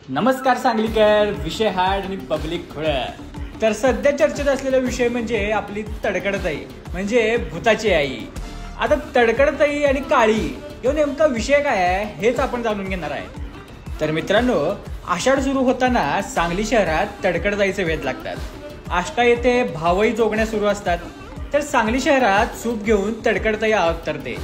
नमस्कार सांगलीकर. विषय हार्ड आणि पब्लिक खुळ. तर सध्या चर्चेत असलेला विषय म्हणजे आपली तडकडताई म्हणजे भूताची आई. आता तडकडताई आणि काळी ह्यो नेमका विषय काय आहे हेच आपण जाणून घेणार आहे. तर मित्रांनो, आषाढ सुरू होताना सांगली शहरात तडकडताईचे वेध लागतात. आष्टा येथे भावई जोगण्या सुरू असतात. तर सांगली शहरात सूप घेऊन तडकडताई अवतरते.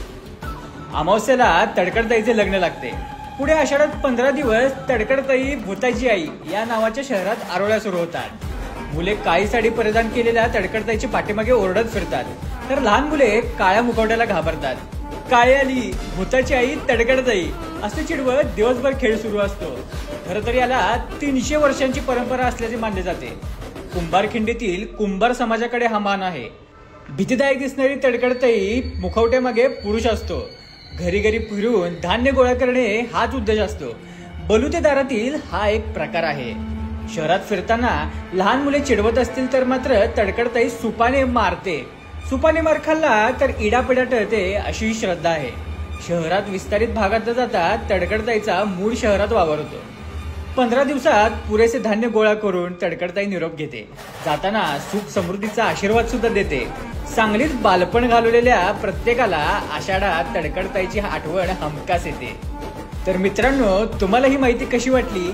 अमावस्येला तडकडताईचे लग्न लागते. पुढे आषाढात 15 दिवस तडकडताई भूताची आई या नावाच्या शहरात आरोळ्या सुरू होतात. मुले काळी साडी परिधान केलेल्या तडकडताईच्या पाठीमागे ओरडत फिरतात. तर लहान मुले काळ्या मुखवट्याला घाबरतात. काळी आली, भूताची आई तडकडताई असे चिडवत दिवसभर खेळ सुरू असतो. खरं तर याला 300 वर्षांची परंपरा असल्याचे मानले जाते. कुंभारखिंडीतील कुंभार समाजाकडे हा मान आहे. भीतीदायक दिसणारी तडकडताई मुखवट्यामागे पुरुष असतो. घरी घरी फिरून धान्य गोळा करणे हाच उद्देश असतो. बलुतेदारातील हा एक प्रकार आहे. शहरात फिरताना लहान मुले चिडवत असतील तर मात्र तडकडताई सुपाने मारते. सुपाने मार खाल्ला तर इडापिडा टळते अशी श्रद्धा आहे. शहरात विस्तारित भागात जाता तडकडताईचा मूळ शहरात वावर होतो. 15 दिवसात पुरेसे धान्य गोळा करून तडकडताई निरोप घेते. जाताना सुख समृद्धीचा आशीर्वाद सुद्धा देते. सांगलीत बालपण घालवलेल्या प्रत्येकाला आषाढात तडकडताईची आठवण हमखास येते. तर मित्रांनो, तुम्हाला ही माहिती कशी वाटली